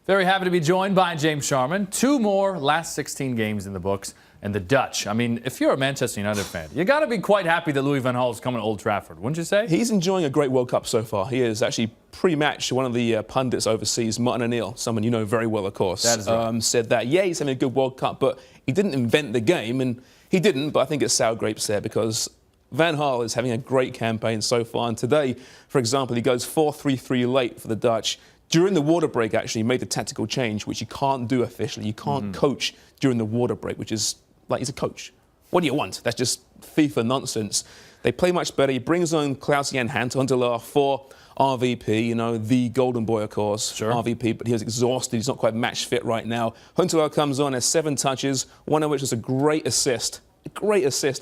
Very happy to be joined by James Sharman. 2 more last 16 games in the books. And the Dutch, I mean, if you're a Manchester United fan, you got to be quite happy that Louis van Gaal is coming to Old Trafford, wouldn't you say? He's enjoying a great World Cup so far. He is actually pre-match. One of the pundits overseas, Martin O'Neill, someone you know very well, of course, that is right. said that, yeah, he's having a good World Cup, but he didn't invent the game. And he didn't, but I think it's sour grapes there because Van Gaal is having a great campaign so far. And today, for example, he goes 4-3-3 late for the Dutch. During the water break, actually, he made the tactical change, which you can't do officially. You can't coach during the water break, which is like he's a coach. What do you want? That's just FIFA nonsense. They play much better. He brings on Klaus-Jan Huntelaar for RVP, you know, the golden boy, of course, sure. RVP, but he was exhausted. He's not quite match fit right now. Huntelaar comes on, has 7 touches, one of which was a great assist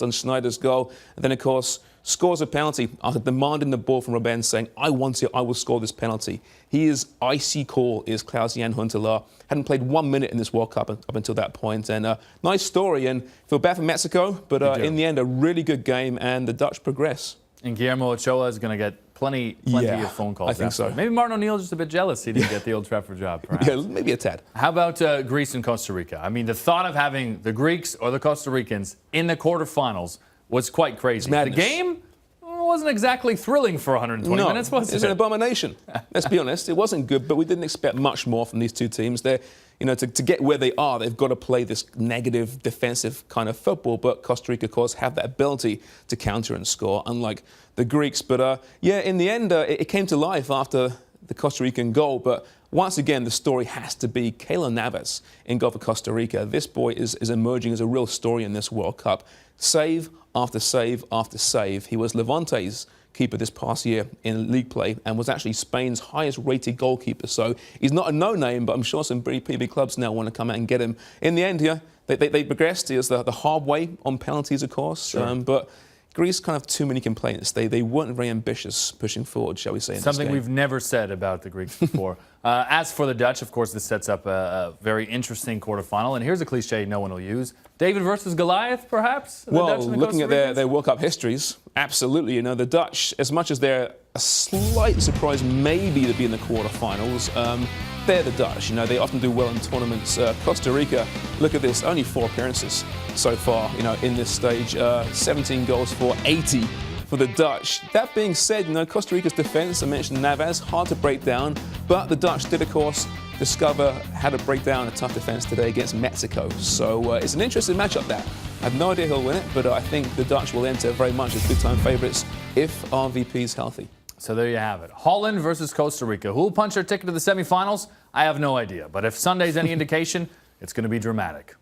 on Schneider's goal. And then, of course, scores a penalty after demanding the ball from Robben, saying, I want it, I will score this penalty. He is icy cool, is Klaus-Jan Huntelaar. Hadn't played 1 minute in this World Cup up until that point. And nice story, and feel bad for Mexico, but in the end, a really good game, and the Dutch progress. And Guillermo Ochoa is going to get plenty of phone calls. I think so. Maybe Martin O'Neill just a bit jealous he didn't get the Old Trafford job, perhaps. Yeah, maybe a tad. How about Greece and Costa Rica? I mean, the thought of having the Greeks or the Costa Ricans in the quarterfinals was quite crazy. The game wasn't exactly thrilling for 120 minutes, was it? It's an abomination. Let's be honest. It wasn't good, but we didn't expect much more from these two teams. They're, you know, to get where they are, they've got to play this negative defensive kind of football. But Costa Rica, of course, have that ability to counter and score, unlike the Greeks. But yeah, in the end, it came to life after the Costa Rican goal. But once again, the story has to be Keylor Navas in goal for Costa Rica. This boy is emerging as a real story in this World Cup. Save after save after save. He was Levante's keeper this past year in league play and was actually Spain's highest rated goalkeeper. So he's not a no-name, but I'm sure some pretty big clubs now want to come out and get him. In the end here, they progressed. It was the hard way on penalties, of course. Sure. But Greece kind of too many complaints. They weren't very ambitious pushing forward, shall we say. Something we've never said about the Greeks before. As for the Dutch, of course, this sets up a very interesting quarterfinal. And here's a cliche no one will use. David versus Goliath, perhaps? Well, looking at their World Cup histories, absolutely. You know, the Dutch, as much as they're a slight surprise maybe to be in the quarterfinals, they're the Dutch. You know, they often do well in tournaments. Costa Rica, look at this, only 4 appearances so far, you know, in this stage. 17 goals for 80 for the Dutch. That being said, you know, Costa Rica's defense, I mentioned Navas, hard to break down, but the Dutch did, of course, discover how to break down a tough defense today against Mexico. So it's an interesting matchup there. I have no idea who'll win it, but I think the Dutch will enter very much as big-time favourites if RVP is healthy. So there you have it. Holland versus Costa Rica. Who will punch their ticket to the semifinals? I have no idea. But if Sunday's any indication, it's going to be dramatic.